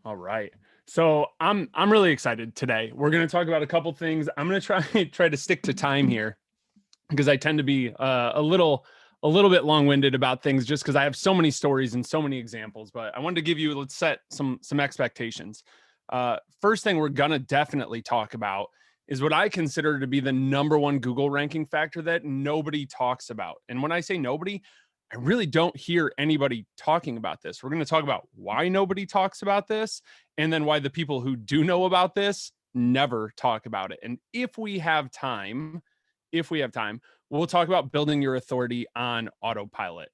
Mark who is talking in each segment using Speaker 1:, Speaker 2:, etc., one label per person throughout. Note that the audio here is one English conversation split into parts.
Speaker 1: All right. So I'm really excited today. We're going to talk about a couple things. I'm going to try to stick to time here because I tend to be a little bit long-winded about things just because I have so many stories and so many examples. But I wanted to give you, let's set some expectations. First thing we're going to definitely talk about is what I consider to be the number one Google ranking factor that nobody talks about. And when I say nobody, I really don't hear anybody talking about this. We're going to talk about why nobody talks about this and then why the people who do know about this never talk about it. And if we have time, we'll talk about building your authority on autopilot.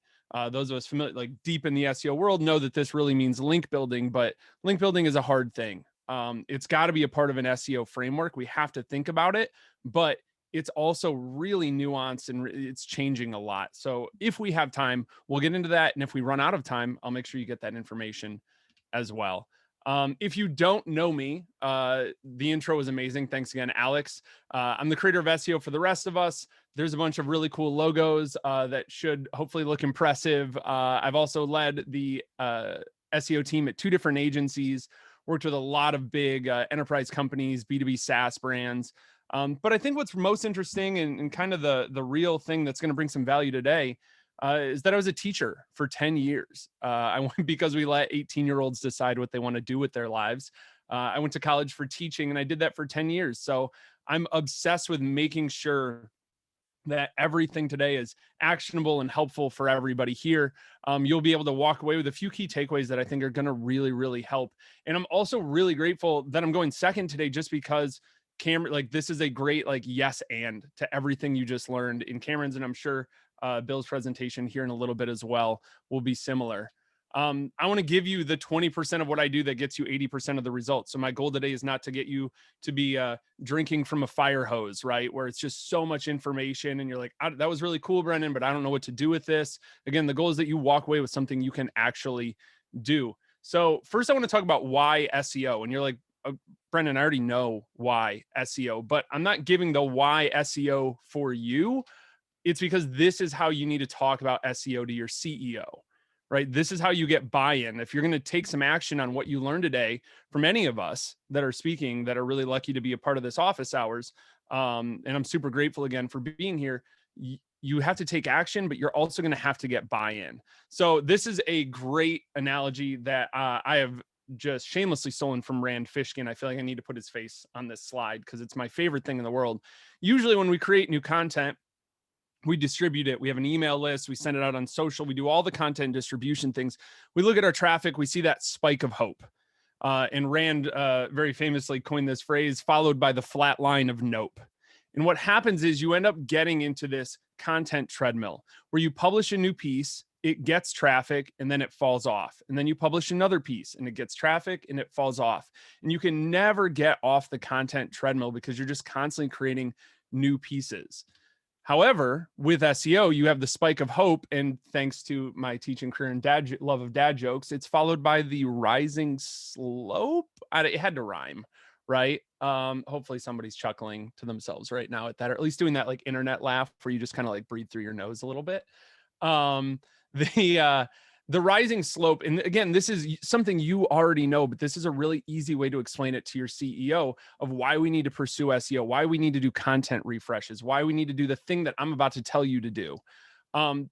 Speaker 1: Those of us familiar, like deep in the SEO world, know that this really means link building, but link building is a hard thing. It's got to be a part of an SEO framework. We have to think about it, but it's also really nuanced and it's changing a lot. So if we have time, we'll get into that. And if we run out of time, I'll make sure you get that information as well. If you don't know me, the intro was amazing. Thanks again, Alex. I'm the creator of SEO for the rest of us. There's a bunch of really cool logos that should hopefully look impressive. I've also led the SEO team at 2 different agencies, worked with a lot of big enterprise companies, B2B SaaS brands. But I think what's most interesting and kind of the real thing that's going to bring some value today is that I was a teacher for 10 years. I went because we let 18-year-olds decide what they want to do with their lives. I went to college for teaching and I did that for 10 years. So I'm obsessed with making sure that everything today is actionable and helpful for everybody here. You'll be able to walk away with a few key takeaways that I think are going to really, really help. And I'm also really grateful that I'm going second today just because Cameron, like this is a great yes and to everything you just learned in Cameron's, and I'm sure Bill's presentation here in a little bit as well will be similar. I want to give you the 20% of what I do that gets you 80% of the results. So my goal today is not to get you to be drinking from a fire hose, right? Where it's just so much information and you're like, that was really cool, Brendan, but I don't know what to do with this. Again, the goal is that you walk away with something you can actually do. So first I want to talk about why SEO. And you're like, Brendan, I already know why SEO, but I'm not giving the why SEO for you. It's because this is how you need to talk about SEO to your CEO, right? This is how you get buy-in. If you're going to take some action on what you learned today from any of us that are speaking, that are really lucky to be a part of this office hours, and I'm super grateful again for being here, you have to take action, but you're also going to have to get buy-in. So this is a great analogy that I have just shamelessly stolen from Rand Fishkin. I feel like I need to put his face on this slide because it's my favorite thing in the world. Usually when we create new content, we distribute it. We have an email list. We send it out on social. We do all the content distribution things. We look at our traffic. We see that spike of hope. And Rand very famously coined this phrase, followed by the flat line of nope. And what happens is you end up getting into this content treadmill where you publish a new piece, it gets traffic, and then it falls off. And then you publish another piece and it gets traffic and it falls off. And you can never get off the content treadmill because you're just constantly creating new pieces. However, with SEO, you have the spike of hope. And thanks to my teaching career and love of dad jokes, it's followed by the rising slope. It had to rhyme, right? Hopefully somebody's chuckling to themselves right now at that, or at least doing that like internet laugh where you just kind of like breathe through your nose a little bit. The rising slope, and again, this is something you already know, but this is a really easy way to explain it to your CEO of why we need to pursue SEO, why we need to do content refreshes, why we need to do the thing that I'm about to tell you to do.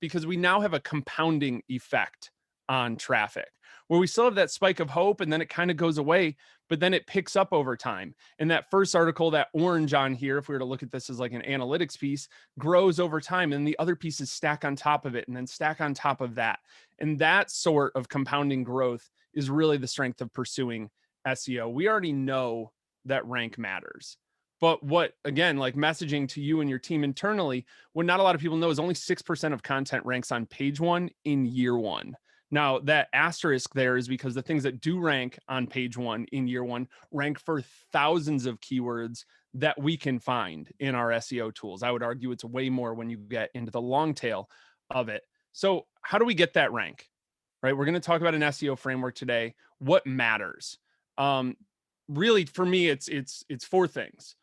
Speaker 1: Because we now have a compounding effect on traffic where we still have that spike of hope and then it kind of goes away, but then it picks up over time. And that first article, that orange on here, if we were to look at this as like an analytics piece, grows over time and the other pieces stack on top of it and then stack on top of that. And that sort of compounding growth is really the strength of pursuing SEO. We already know that rank matters. But what, again, like messaging to you and your team internally, what not a lot of people know is only 6% of content ranks on page 1 in year 1. Now, that asterisk there is because the things that do rank on page 1 in year 1 rank for thousands of keywords that we can find in our SEO tools. I would argue it's way more when you get into the long tail of it. So how do we get that rank, right? We're going to talk about an SEO framework today. What matters? Really, for me, it's 4 things.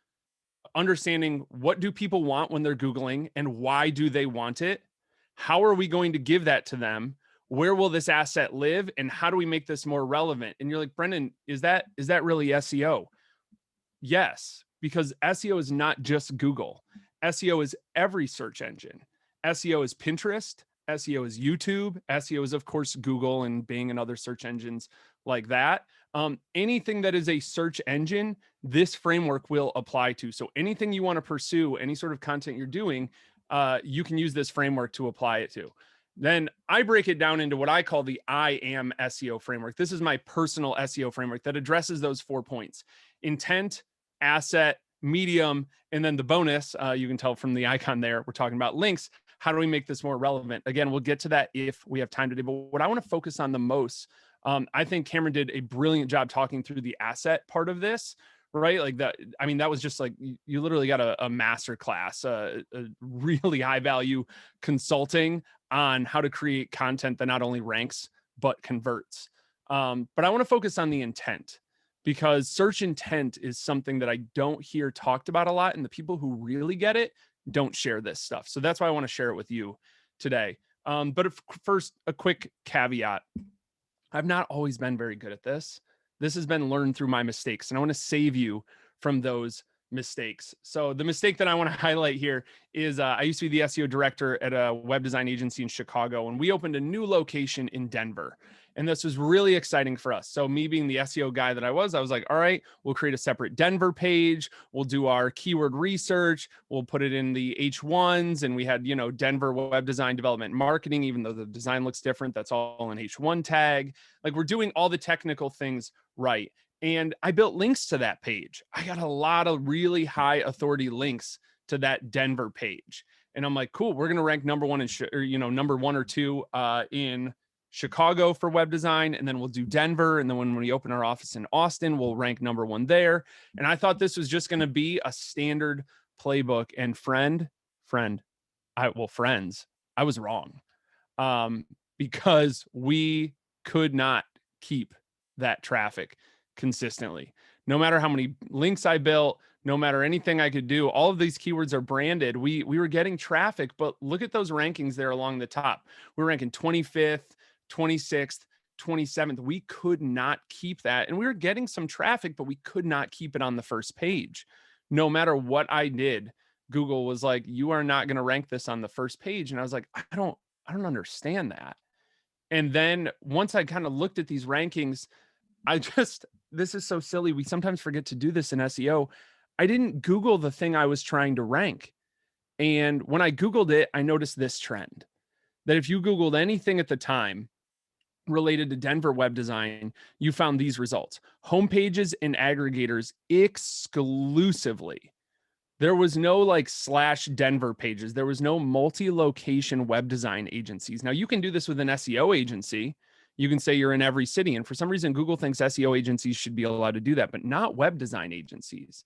Speaker 1: Understanding what do people want when they're Googling and why do they want it? How are we going to give that to them? where will this asset live and how do we make this more relevant? And you're like, Brendan, is that really SEO? Yes, because SEO is not just Google. SEO is every search engine. SEO is Pinterest. SEO is YouTube. SEO is, of course, Google and Bing and other search engines like that. Anything that is a search engine, this framework will apply to. So anything you want to pursue, any sort of content you're doing, you can use this framework to apply it to. Then I break it down into what I call the I am SEO framework. This is my personal SEO framework that addresses those 4 points: intent, asset, medium, and then the bonus. You can tell from the icon there, we're talking about links. How do we make this more relevant? Again, we'll get to that if we have time today. But what I want to focus on the most, I think Cameron did a brilliant job talking through the asset part of this, right? Like that. I mean, that was just like you literally got a master class, a really high value consulting on how to create content that not only ranks but converts. But I want to focus on the intent, because search intent is something that I don't hear talked about a lot, and the people who really get it don't share this stuff. So that's why I want to share it with you today. But first, a quick caveat. I've not always been very good at this. This has been learned through my mistakes, and I want to save you from those mistakes. So the mistake that I want to highlight here is I used to be the SEO director at a web design agency in Chicago, and we opened a new location in Denver. And this was really exciting for us. So me being the SEO guy that I was like, all right, we'll create a separate Denver page. We'll do our keyword research. We'll put it in the H1s. And we had, Denver web design development marketing, even though the design looks different, that's all an H1 tag. Like, we're doing all the technical things right. And I built links to that page. I got a lot of really high authority links to that Denver page. And I'm like, cool, we're going to rank number one number 1 or 2 in Chicago for web design. And then we'll do Denver. And then when we open our office in Austin, we'll rank number 1 there. And I thought this was just going to be a standard playbook. And friends, I was wrong. Because we could not keep that traffic consistently. No matter how many links I built, no matter anything I could do, all of these keywords are branded. We were getting traffic, but look at those rankings there along the top. We're ranking 25th, 26th, 27th. We could not keep that. And we were getting some traffic, but we could not keep it on the first page. No matter what I did, Google was like, you are not going to rank this on the first page. And I was like, I don't understand that. And then once I kind of looked at these rankings, this is so silly. We sometimes forget to do this in SEO. I didn't Google the thing I was trying to rank. And when I Googled it, I noticed this trend, that if you Googled anything at the time related to Denver web design, you found these results: homepages and aggregators exclusively. There was no /Denver pages. There was no multi-location web design agencies. Now, you can do this with an SEO agency. You can say you're in every city. And for some reason, Google thinks SEO agencies should be allowed to do that, but not web design agencies.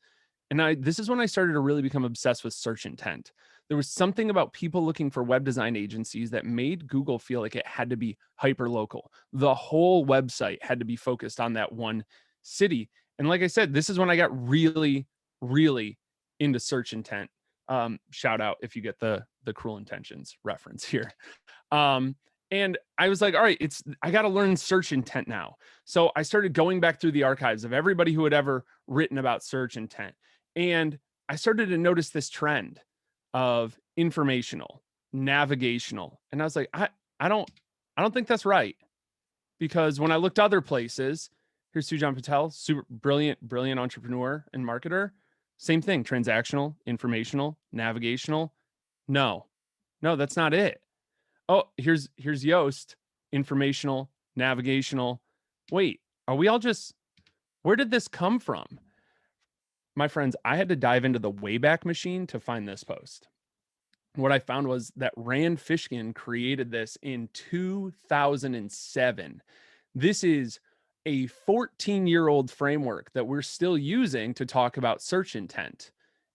Speaker 1: And this is when I started to really become obsessed with search intent. There was something about people looking for web design agencies that made Google feel like it had to be hyper local. The whole website had to be focused on that one city. And like I said, this is when I got really, really into search intent. Shout out if you get the Cruel Intentions reference here. And I was like, all right, I got to learn search intent now. So I started going back through the archives of everybody who had ever written about search intent. And I started to notice this trend of informational, navigational. And I was like, I don't think that's right. Because when I looked other places, here's Sujan Patel, super brilliant entrepreneur and marketer. Same thing, transactional, informational, navigational. No, that's not it. Oh, here's Yoast, informational, navigational. Wait, are we all just, where did this come from? My friends, I had to dive into the Wayback Machine to find this post. What I found was that Rand Fishkin created this in 2007. This is a 14-year-old framework that we're still using to talk about search intent.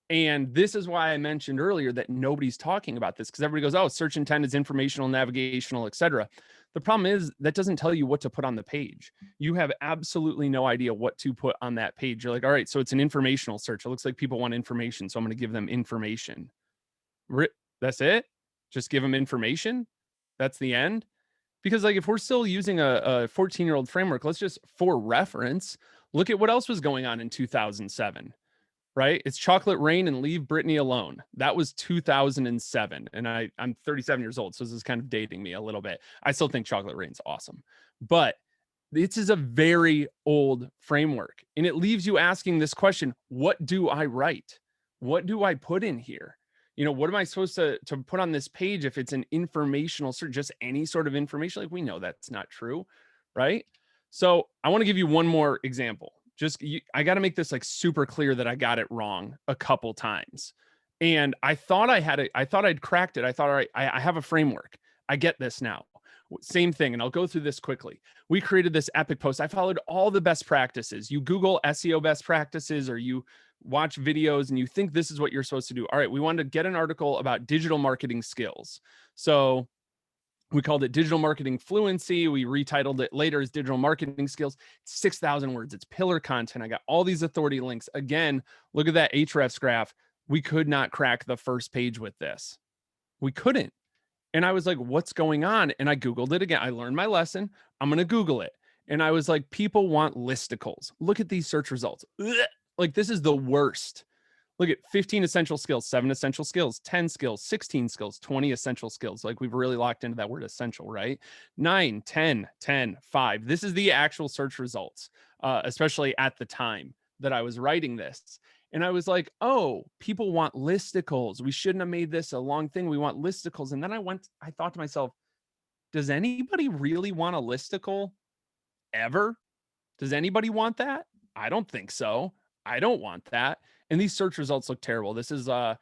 Speaker 1: And this is why I mentioned earlier that nobody's talking about this, because everybody goes, oh, search intent is informational, navigational, etc. The problem is that doesn't tell you what to put on the page. You have absolutely no idea what to put on that page. You're like, all right, so it's an informational search. It looks like people want information, so I'm going to give them information. That's it? Just give them information? That's the end? Because like if we're still using a 14-year-old framework, let's just for reference, look at what else was going on in 2007, right? It's Chocolate Rain and Leave Britney Alone. That was 2007. And I'm 37 years old. So this is kind of dating me a little bit. I still think Chocolate Rain's awesome. But this is a very old framework. And it leaves you asking this question: what do I write? What do I put in here? What am I supposed to put on this page if it's an informational search, just any sort of information? Like, we know that's not true, right? So I want to give you one more example. I got to make this like super clear that I got it wrong a couple times. And I thought I had it. I thought I'd cracked it. I thought, all right, I have a framework. I get this now. Same thing. And I'll go through this quickly. We created this epic post. I followed all the best practices. You Google SEO best practices, or you watch videos and you think this is what you're supposed to do. All right, we wanted to get an article about digital marketing skills. So we called it Digital Marketing Fluency. We retitled it later as Digital Marketing Skills. 6,000 words. It's pillar content. I got all these authority links. Again, look at that Ahrefs graph. We could not crack the first page with this. We couldn't. And I was like, what's going on? And I Googled it again. I learned my lesson. I'm going to Google it. And I was like, people want listicles. Look at these search results. Ugh. Like, this is the worst. Look at 15 essential skills, 7 essential skills, 10 skills, 16 skills, 20 essential skills. Like, we've really locked into that word essential, right? 9, 10, 10, 5. This is the actual search results, especially at the time that I was writing this. And I was like, oh, people want listicles. We shouldn't have made this a long thing. We want listicles. And then I thought to myself, does anybody really want a listicle ever? Does anybody want that? I don't think so. I don't want that. And these search results look terrible. There's a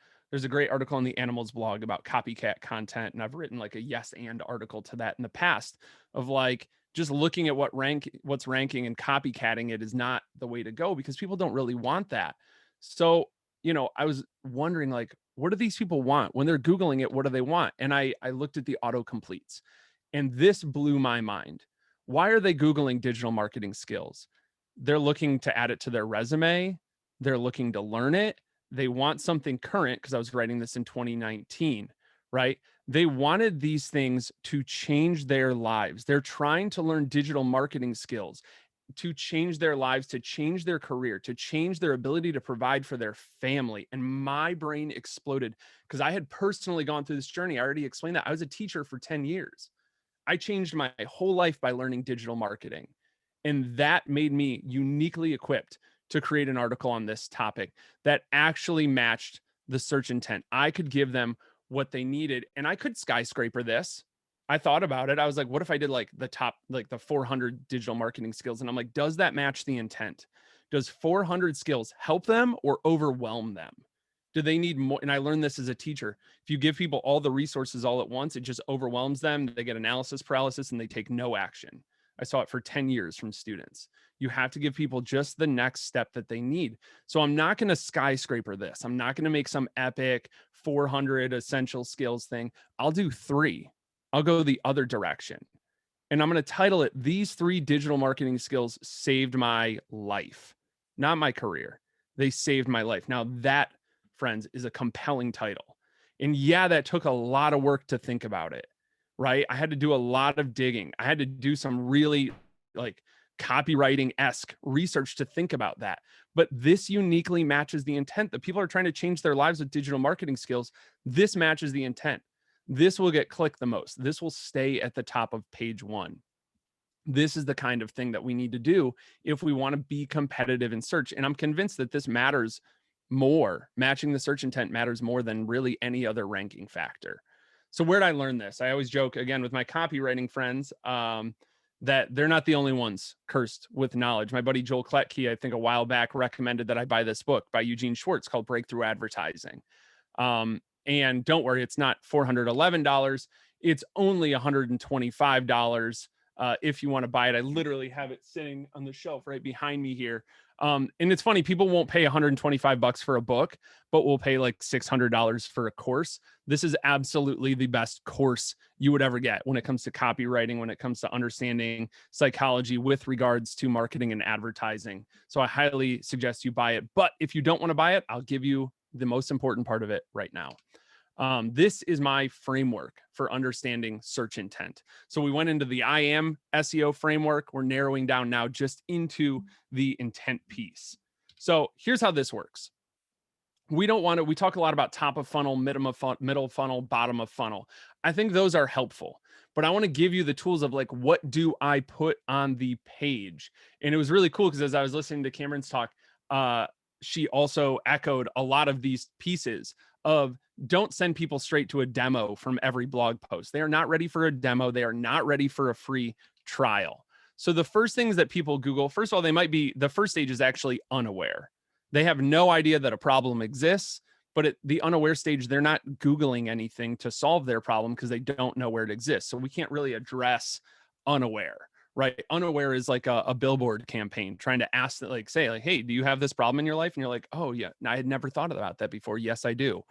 Speaker 1: great article on the Animals blog about copycat content. And I've written like a yes and article to that in the past, of like, just looking at what's ranking and copycatting it is not the way to go, because people don't really want that. So, I was wondering, like, what do these people want when they're Googling it? What do they want? And I looked at the autocompletes, and this blew my mind. Why are they Googling digital marketing skills? They're looking to add it to their resume. They're looking to learn it. They want something current, because I was writing this in 2019, right? They wanted these things to change their lives. They're trying to learn digital marketing skills to change their lives, to change their career, to change their ability to provide for their family. And my brain exploded, because I had personally gone through this journey. I already explained that. I was a teacher for 10 years. I changed my whole life by learning digital marketing. And that made me uniquely equipped to create an article on this topic that actually matched the search intent. I could give them what they needed, and I could skyscraper this. I thought about it. I was like, what if I did like the top, like the 400 digital marketing skills? And I'm like, does that match the intent? Does 400 skills help them or overwhelm them? Do they need more? And I learned this as a teacher. If you give people all the resources all at once, it just overwhelms them. They get analysis paralysis and they take no action. I saw it for 10 years from students. You have to give people just the next step that they need. So I'm not going to skyscraper this. I'm not going to make some epic 400 essential skills thing. I'll do 3. I'll go the other direction. And I'm going to title it, These 3 Digital Marketing Skills Saved My Life, not my career. They saved my life. Now that, friends, is a compelling title. And yeah, that took a lot of work to think about it, right? I had to do a lot of digging. I had to do some really like copywriting-esque research to think about that. But this uniquely matches the intent. The people are trying to change their lives with digital marketing skills. This matches the intent. This will get clicked the most. This will stay at the top of page 1. This is the kind of thing that we need to do if we want to be competitive in search. And I'm convinced that this matters more. Matching the search intent matters more than really any other ranking factor. So where did I learn this? I always joke, again, with my copywriting friends, that they're not the only ones cursed with knowledge. My buddy Joel Kletke, I think a while back, recommended that I buy this book by Eugene Schwartz called Breakthrough Advertising. And don't worry, it's not $411. It's only $125 if you want to buy it. I literally have it sitting on the shelf right behind me here. And it's funny, people won't pay $125 for a book, but will pay like $600 for a course. This is absolutely the best course you would ever get when it comes to copywriting, when it comes to understanding psychology with regards to marketing and advertising. So I highly suggest you buy it. But if you don't want to buy it, I'll give you the most important part of it right now. This is my framework for understanding search intent. So we went into the I am SEO framework. We're narrowing down now just into the intent piece. So here's how this works. We talk a lot about top of funnel, middle funnel, bottom of funnel. I think those are helpful, but I want to give you the tools of like, what do I put on the page? And it was really cool because as I was listening to Cameron's talk, she also echoed a lot of these pieces of don't send people straight to a demo from every blog post. They are not ready for a demo. They are not ready for a free trial. So the first things that people Google, first of all, the first stage is actually unaware. They have no idea that a problem exists, but at the unaware stage, they're not Googling anything to solve their problem because they don't know where it exists. So we can't really address unaware, right? Unaware is like a billboard campaign trying to ask that, like, say, like, hey, do you have this problem in your life? And you're like, oh yeah, I had never thought about that before. Yes, I do.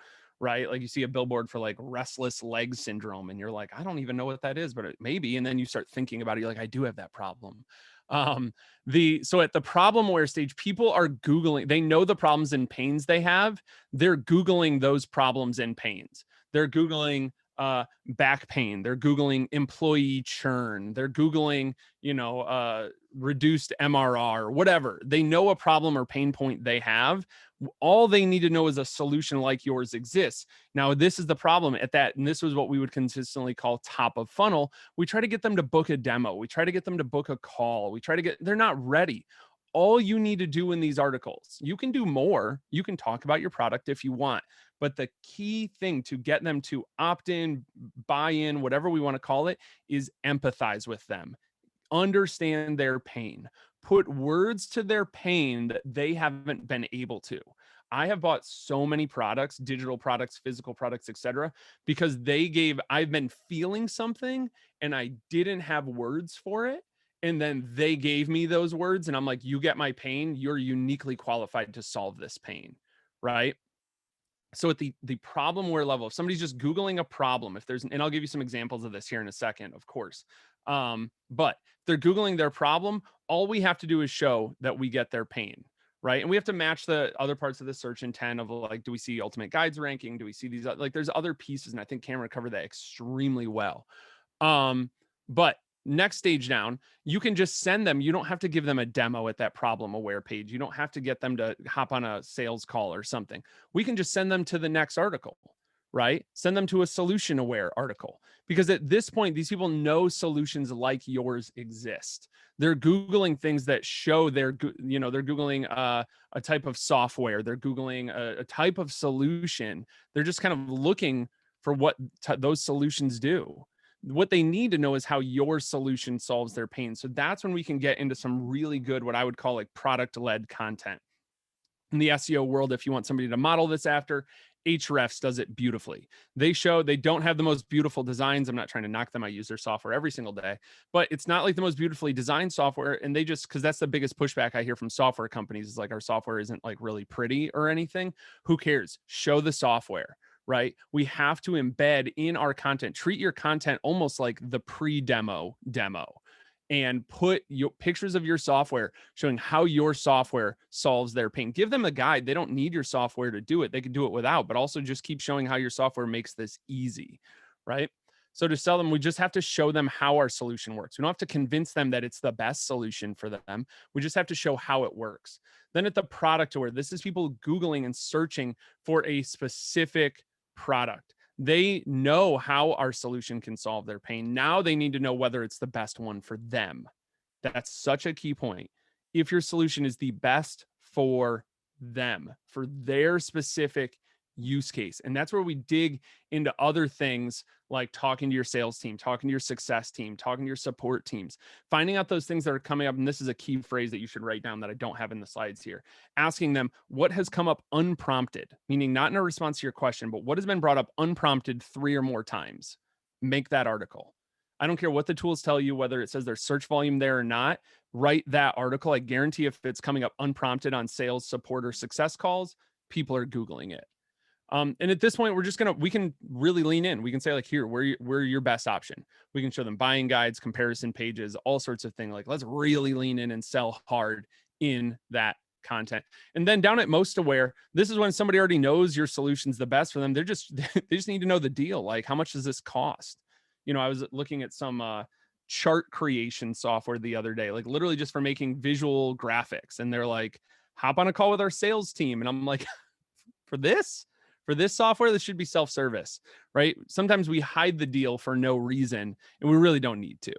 Speaker 1: Right? Like you see a billboard for like restless leg syndrome and you're like, I don't even know what that is, but it maybe. And then you start thinking about it. You're like, I do have that problem. So at the problem aware stage, people are Googling, they know the problems and pains they have. They're Googling those problems and pains. They're Googling back pain. They're Googling employee churn. They're Googling, reduced MRR, whatever. They know a problem or pain point they have. All they need to know is a solution like yours exists. Now, this is the problem at that, and this was what we would consistently call top of funnel. We try to get them to book a demo. We try to get them to book a call. They're not ready. All you need to do in these articles, you can do more. You can talk about your product if you want, but the key thing to get them to opt in, buy in, whatever we want to call it, is empathize with them. Understand their pain, put words to their pain that they haven't been able to. I have bought so many products, digital products, physical products, etc., because I've been feeling something and I didn't have words for it. And then they gave me those words and I'm like, you get my pain. You're uniquely qualified to solve this pain. Right. So at the problem aware level, if somebody's just Googling a problem, and I'll give you some examples of this here in a second, of course. But if they're Googling their problem, all we have to do is show that we get their pain, right? And we have to match the other parts of the search intent of like, do we see ultimate guides ranking? Do we see these, like there's other pieces. And I think Cameron covered that extremely well. But next stage down, you can just send them. You don't have to give them a demo at that problem aware page. You don't have to get them to hop on a sales call or something. We can just send them to the next article, right? Send them to a solution aware article, because at this point, these people know solutions like yours exist. They're Googling things that show they're Googling a type of software. They're Googling a type of solution. They're just kind of looking for what those solutions do. What they need to know is how your solution solves their pain. So that's when we can get into some really good, what I would call like product-led content. In the SEO world, if you want somebody to model this after, Ahrefs does it beautifully. They don't have the most beautiful designs. I'm not trying to knock them. I use their software every single day, but it's not like the most beautifully designed software. And because that's the biggest pushback I hear from software companies is like, our software isn't like really pretty or anything. Who cares? Show the software. Right? We have to embed in our content, treat your content almost like the pre-demo demo, and put your pictures of your software showing how your software solves their pain. Give them a guide. They don't need your software to do it. They can do it without, but also just keep showing how your software makes this easy, right? So to sell them, we just have to show them how our solution works. We don't have to convince them that it's the best solution for them. We just have to show how it works. Then at the product aware, this is people Googling and searching for a specific product. They know how our solution can solve their pain. Now they need to know whether it's the best one for them. That's such a key point. If your solution is the best for them, for their specific use case. And that's where we dig into other things like talking to your sales team, talking to your success team, talking to your support teams, finding out those things that are coming up. And this is a key phrase that you should write down that I don't have in the slides here. Asking them what has come up unprompted, meaning not in a response to your question, but what has been brought up unprompted 3 or more times. Make that article. I don't care what the tools tell you, whether it says there's search volume there or not, write that article. I guarantee if it's coming up unprompted on sales, support, or success calls, people are Googling it. And at this point, we can really lean in. We can say like, here, we're your best option. We can show them buying guides, comparison pages, all sorts of things. Like, let's really lean in and sell hard in that content. And then down at most aware, this is when somebody already knows your solution's the best for them. They're just they just need to know the deal. Like, how much does this cost? I was looking at some chart creation software the other day, like literally just for making visual graphics. And they're like, hop on a call with our sales team. And I'm like, for this software, this should be self-service, right? Sometimes we hide the deal for no reason, and we really don't need to.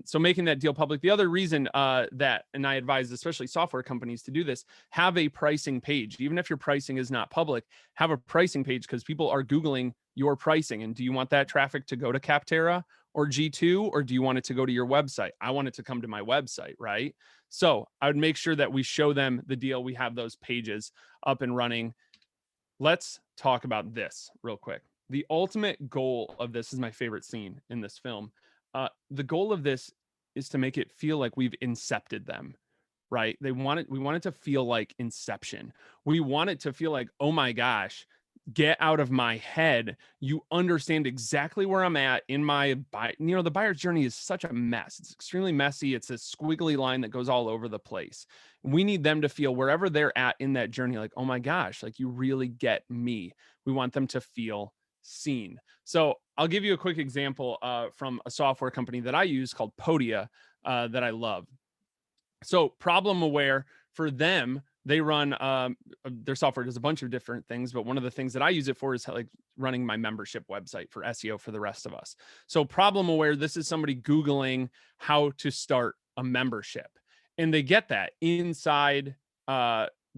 Speaker 1: So making that deal public. The other reason that, and I advise especially software companies to do this, have a pricing page. Even if your pricing is not public, have a pricing page, because people are Googling your pricing. And do you want that traffic to go to Capterra or G2, or do you want it to go to your website? I want it to come to my website, right? So I would make sure that we show them the deal. We have those pages up and running. Let's talk about this real quick. The ultimate goal of this is my favorite scene in this film. The goal of this is to make it feel like we've incepted them, right? We want it to feel like Inception. We want it to feel like, oh my gosh, get out of my head. You understand exactly where I'm at in my buy. The buyer's journey is such a mess. It's extremely messy. It's a squiggly line that goes all over the place. We need them to feel wherever they're at in that journey, like, oh my gosh, like you really get me. We want them to feel seen. So I'll give you a quick example from a software company that I use called Podia that I love. So Problem Aware, for them, they run their software does a bunch of different things, but one of the things that I use it for is like running my membership website for SEO for the rest of us. So Problem Aware, this is somebody Googling how to start a membership, and they get that inside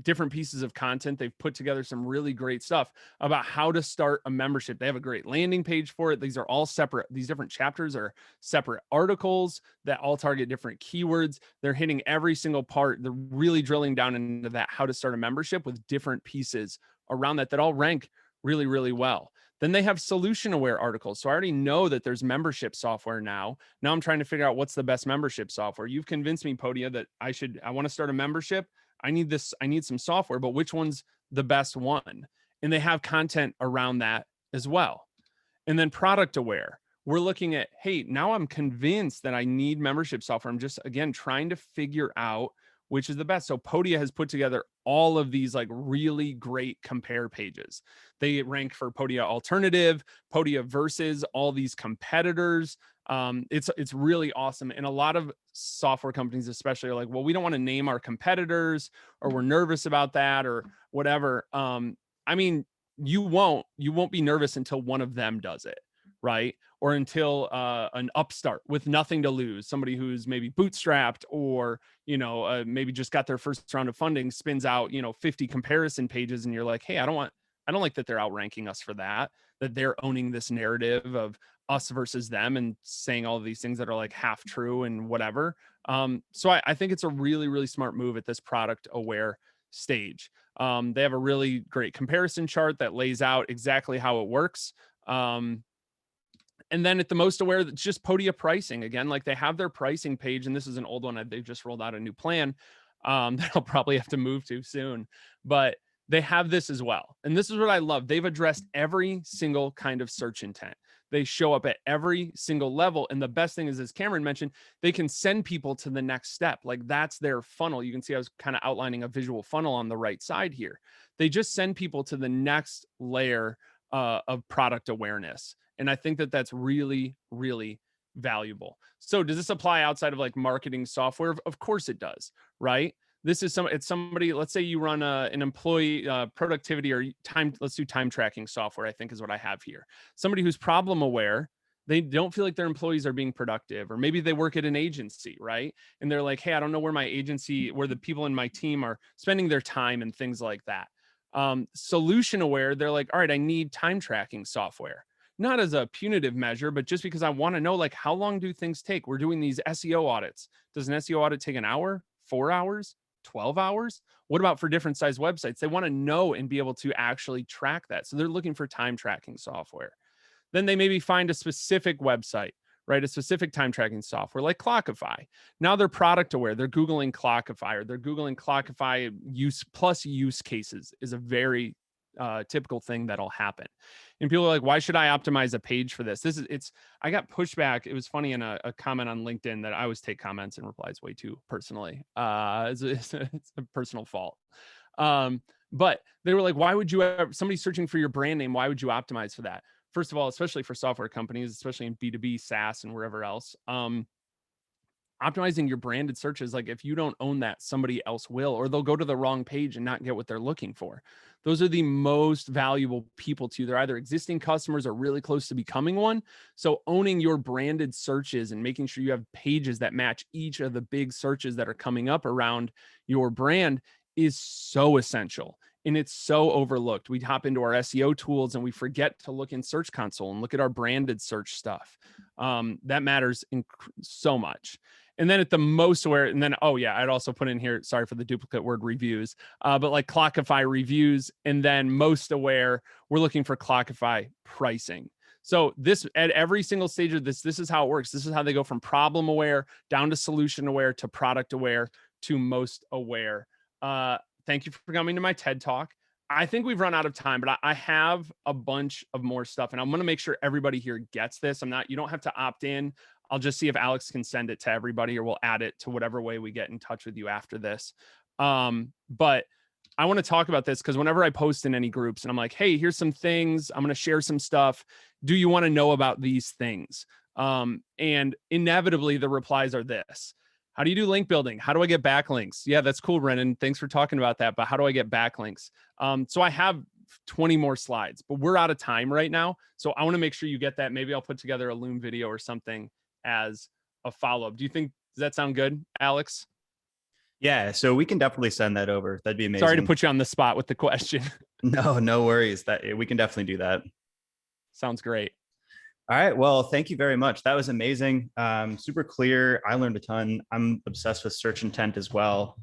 Speaker 1: different pieces of content. They've put together some really great stuff about how to start a membership. They have a great landing page for it. These are all separate. These different chapters are separate articles that all target different keywords. They're hitting every single part. They're really drilling down into that, how to start a membership, with different pieces around that all rank really, really well. Then they have solution aware articles. So I already know that there's membership software now. Now I'm trying to figure out what's the best membership software. You've convinced me, Podia, that I want to start a membership. I need some software, but which one's the best one? And they have content around that as well. And then product aware, we're looking at, hey, now I'm convinced that I need membership software. I'm just, again, trying to figure out which is the best. So Podia has put together all of these like really great compare pages. They rank for Podia Alternative, Podia versus all these competitors. It's really awesome. And a lot of software companies especially are like, well, we don't want to name our competitors, or we're nervous about that, or whatever. I mean, you won't be nervous until one of them does it, right? Or until an upstart with nothing to lose, somebody who's maybe bootstrapped, or maybe just got their first round of funding, spins out 50 comparison pages, and you're like, hey, I don't like that they're outranking us for that they're owning this narrative of us versus them and saying all of these things that are like half true and whatever. So I think it's a really, really smart move at this product aware stage. They have a really great comparison chart that lays out exactly how it works. And then at the most aware, it's just Podia pricing. Again, like they have their pricing page, and this is an old one. They've just rolled out a new plan that I'll probably have to move to soon. But they have this as well. And this is what I love. They've addressed every single kind of search intent. They show up at every single level. And the best thing is, as Cameron mentioned, they can send people to the next step. Like that's their funnel. You can see I was kind of outlining a visual funnel on the right side here. They just send people to the next layer of product awareness. And I think that that's really, really valuable. So does this apply outside of like marketing software? Of course it does, right? It's somebody, let's say you run an employee productivity or time, let's do time tracking software, I think is what I have here. Somebody who's problem aware, they don't feel like their employees are being productive, or maybe they work at an agency, right? And they're like, hey, I don't know where the people in my team are spending their time and things like that. Solution aware, they're like, all right, I need time tracking software. Not as a punitive measure, but just because I want to know, like, how long do things take? We're doing these SEO audits. Does an SEO audit take an hour, 4 hours, 12 hours? What about for different size websites? They want to know and be able to actually track that. So they're looking for time tracking software. Then they maybe find a specific website, right? A specific time tracking software like Clockify. Now they're product aware. They're Googling Clockify, or they're Googling Clockify use cases is a very typical thing that'll happen. And people are like, why should I optimize a page for this? I got pushback. It was funny in a comment on LinkedIn that I always take comments and replies way too personally. It's a personal fault. But they were like, why would you ever, somebody searching for your brand name, why would you optimize for that? First of all, especially for software companies, especially in B2B, SaaS, and wherever else, optimizing your branded searches, like if you don't own that, somebody else will, or they'll go to the wrong page and not get what they're looking for. Those are the most valuable people to you. They're either existing customers or really close to becoming one. So owning your branded searches and making sure you have pages that match each of the big searches that are coming up around your brand is so essential. And it's so overlooked. We hop into our SEO tools and we forget to look in Search Console and look at our branded search stuff. That matters so much. And then at the most aware, and then, oh yeah, I'd also put in here, sorry for the duplicate word, reviews, but like Clockify reviews, and then most aware, we're looking for Clockify pricing. So this, at every single stage of this is how it works. This is how they go from problem aware down to solution aware to product aware to most aware. Thank you for coming to my TED Talk. I think we've run out of time, but I have a bunch of more stuff, and I'm going to make sure everybody here gets this. You don't have to opt in. I'll just see if Alex can send it to everybody, or we'll add it to whatever way we get in touch with you after this. But I want to talk about this because whenever I post in any groups and I'm like, hey, here's some things, I'm going to share some stuff. Do you want to know about these things? And inevitably the replies are this. How do you do link building? How do I get backlinks? Yeah, that's cool, Brennan. Thanks for talking about that. But how do I get backlinks? So I have 20 more slides, but we're out of time right now. So I want to make sure you get that. Maybe I'll put together a Loom video or something as a follow-up. Does that sound good, Alex?
Speaker 2: Yeah, so we can definitely send that over. That'd be amazing.
Speaker 1: Sorry to put you on the spot with the question.
Speaker 2: No worries. We can definitely do that.
Speaker 1: Sounds great.
Speaker 2: All right. Well, thank you very much. That was amazing. Super clear. I learned a ton. I'm obsessed with search intent as well.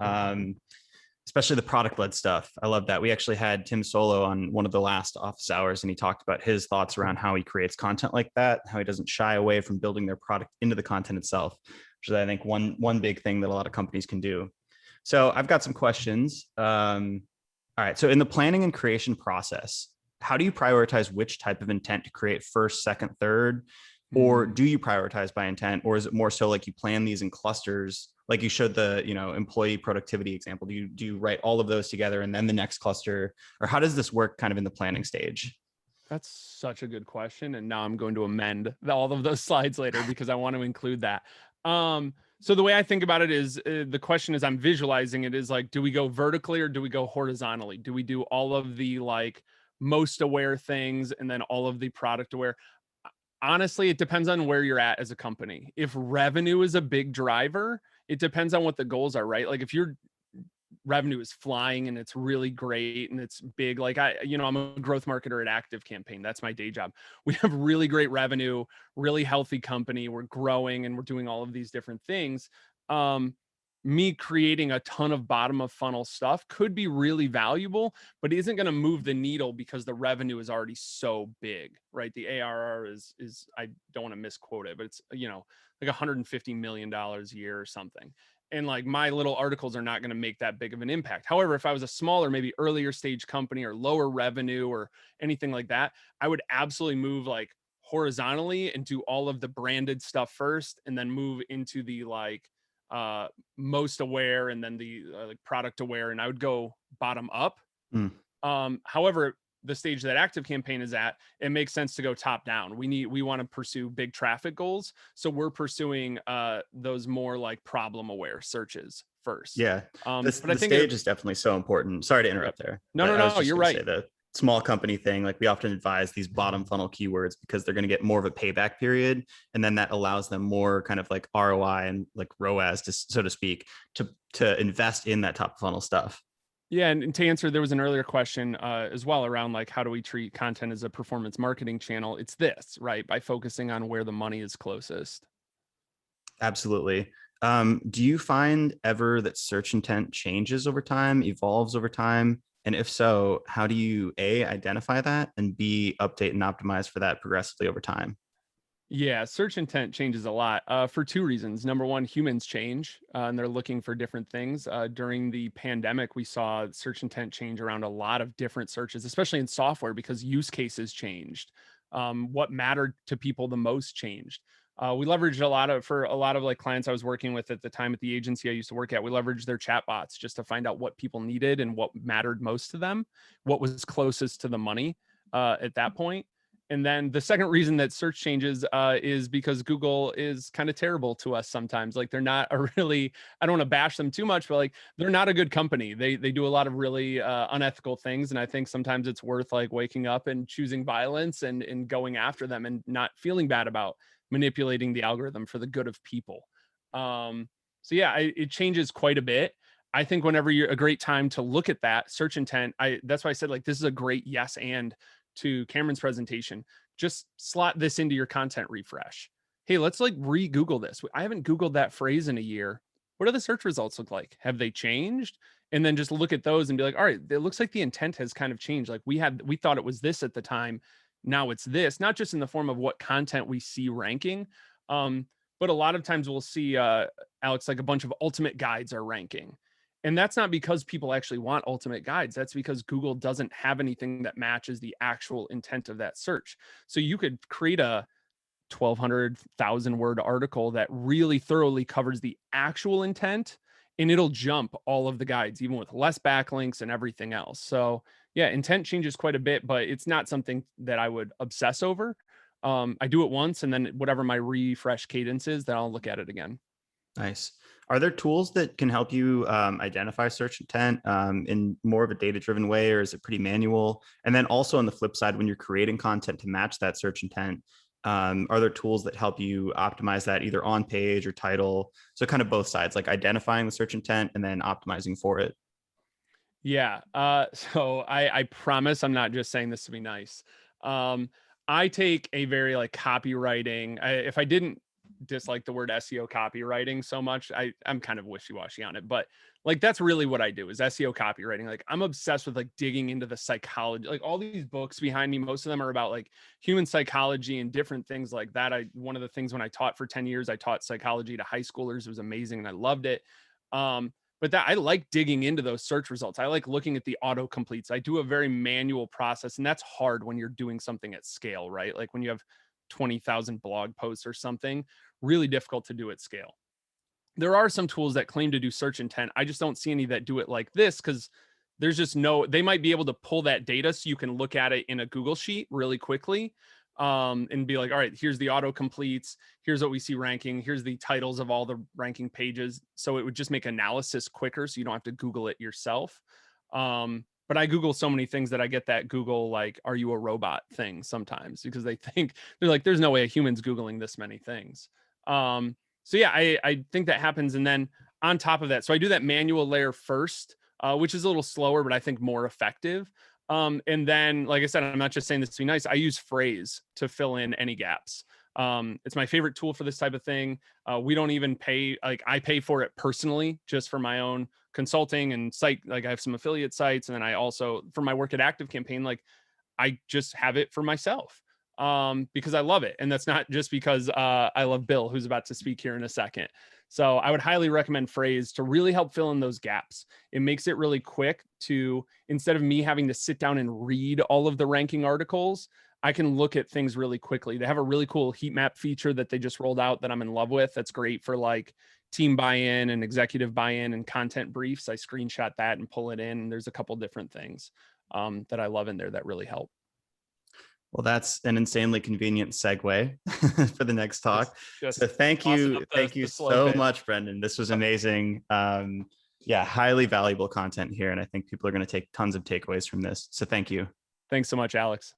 Speaker 2: Especially the product-led stuff. I love that. We actually had Tim Solo on one of the last office hours, and he talked about his thoughts around how he creates content like that, how he doesn't shy away from building their product into the content itself, which is, I think, one big thing that a lot of companies can do. So I've got some questions. All right. So in the planning and creation process, how do you prioritize which type of intent to create first, second, third? Or do you prioritize by intent? Or is it more so like you plan these in clusters? Like you showed the, employee productivity example. Do you write all of those together and then the next cluster? Or how does this work kind of in the planning stage?
Speaker 1: That's such a good question. And now I'm going to amend all of those slides later because I want to include that. So the way I think about it is the question is I'm visualizing it is like, do we go vertically or do we go horizontally? Do we do all of the like most aware things and then all of the product aware? Honestly, it depends on where you're at as a company. If revenue is a big driver, it depends on what the goals are, right? Like if your revenue is flying and it's really great and it's big, like I'm a growth marketer at Active Campaign. That's my day job. We have really great revenue, really healthy company. We're growing and we're doing all of these different things. Me creating a ton of bottom of funnel stuff could be really valuable, but isn't going to move the needle because the revenue is already so big, right? The ARR is I don't want to misquote it, but it's, like $150 million a year or something. And like my little articles are not going to make that big of an impact. However, if I was a smaller, maybe earlier stage company or lower revenue or anything like that, I would absolutely move like horizontally and do all of the branded stuff first, and then move into the like, most aware and then the like product aware, and I would go bottom up. However, the stage that Active Campaign is at, it makes sense to go top down. We want to pursue big traffic goals, so we're pursuing those more like problem aware searches first.
Speaker 2: Yeah,
Speaker 1: but
Speaker 2: the stage is definitely so important. Sorry to interrupt there.
Speaker 1: No, you're right.
Speaker 2: Say the small company thing, like we often advise these bottom funnel keywords because they're going to get more of a payback period, and then that allows them more kind of like ROI and like ROAS, so to speak, to invest in that top funnel stuff.
Speaker 1: Yeah, and to answer, there was an earlier question as well around like how do we treat content as a performance marketing channel? It's this, right? By focusing on where the money is closest.
Speaker 2: Absolutely. Do you find ever that search intent changes over time, evolves over time? And if so, how do you A, identify that, and B, update and optimize for that progressively over time?
Speaker 1: Yeah, search intent changes a lot for two reasons. Number one, humans change and they're looking for different things. During the pandemic, we saw search intent change around a lot of different searches, especially in software because use cases changed. What mattered to people the most changed. We leveraged for a lot of like clients I was working with at the time at the agency I used to work at. We leveraged their chatbots just to find out what people needed and what mattered most to them, what was closest to the money at that point. And then the second reason that search changes is because Google is kind of terrible to us sometimes. Like they're not a really, I don't want to bash them too much, but like they're not a good company. They do a lot of really unethical things. And I think sometimes it's worth like waking up and choosing violence and going after them and not feeling bad about manipulating the algorithm for the good of people. So yeah, it changes quite a bit. I think whenever you're a great time to look at that search intent, that's why I said like this is a great yes and to Cameron's presentation. Just slot this into your content refresh. Hey, let's like re-Google this. I haven't Googled that phrase in a year. What do the search results look like? Have they changed? And then just look at those and be like, all right, it looks like the intent has kind of changed. Like we thought it was this at the time. Now it's this, not just in the form of what content we see ranking. But a lot of times we'll see, Alex, like a bunch of ultimate guides are ranking. And that's not because people actually want ultimate guides. That's because Google doesn't have anything that matches the actual intent of that search. So you could create a 1,200,000 word article that really thoroughly covers the actual intent and it'll jump all of the guides, even with less backlinks and everything else. So yeah, intent changes quite a bit, but it's not something that I would obsess over. I do it once and then whatever my refresh cadence is, then I'll look at it again.
Speaker 2: Nice. Are there tools that can help you identify search intent in more of a data-driven way, or is it pretty manual? And then also on the flip side, when you're creating content to match that search intent, are there tools that help you optimize that either on page or title? So kind of both sides, like identifying the search intent and then optimizing for it.
Speaker 1: Yeah. So I promise I'm not just saying this to be nice. Um, I take a very like copywriting. If I didn't dislike the word SEO copywriting so much, I'm kind of wishy-washy on it, but like that's really what I do is SEO copywriting. Like I'm obsessed with like digging into the psychology. Like all these books behind me, most of them are about like human psychology and different things like that. One of the things when I taught for 10 years, I taught psychology to high schoolers. It was amazing and I loved it. But that I like digging into those search results. I like looking at the auto completes. I do a very manual process, and that's hard when you're doing something at scale, right? Like when you have 20,000 blog posts or something, really difficult to do at scale. There are some tools that claim to do search intent. I just don't see any that do it like this because there's just no, they might be able to pull that data so you can look at it in a Google sheet really quickly and be like, all right, here's the auto completes. Here's what we see ranking. Here's the titles of all the ranking pages. So it would just make analysis quicker. So you don't have to Google it yourself. But I Google so many things that I get that Google, like, are you a robot thing sometimes because they think they're like, there's no way a human's Googling this many things. So yeah, I think that happens. And then on top of that, so I do that manual layer first, which is a little slower, but I think more effective. And then, like I said, I'm not just saying this to be nice. I use Phrase to fill in any gaps. It's my favorite tool for this type of thing. We don't even pay, like I pay for it personally, just for my own consulting and site. Like I have some affiliate sites. And then I also, for my work at Active Campaign, like I just have it for myself because I love it. And that's not just because I love Bill, who's about to speak here in a second. So I would highly recommend Phrase to really help fill in those gaps. It makes it really quick to, instead of me having to sit down and read all of the ranking articles, I can look at things really quickly. They have a really cool heat map feature that they just rolled out that I'm in love with. That's great for like team buy-in and executive buy-in and content briefs. I screenshot that and pull it in. There's a couple different things that I love in there that really help.
Speaker 2: Well, that's an insanely convenient segue for the next talk.
Speaker 1: Just
Speaker 2: So thank you so much, Brendan. This was amazing. Yeah, highly valuable content here. And I think people are going to take tons of takeaways from this. So thank you.
Speaker 1: Thanks so much, Alex.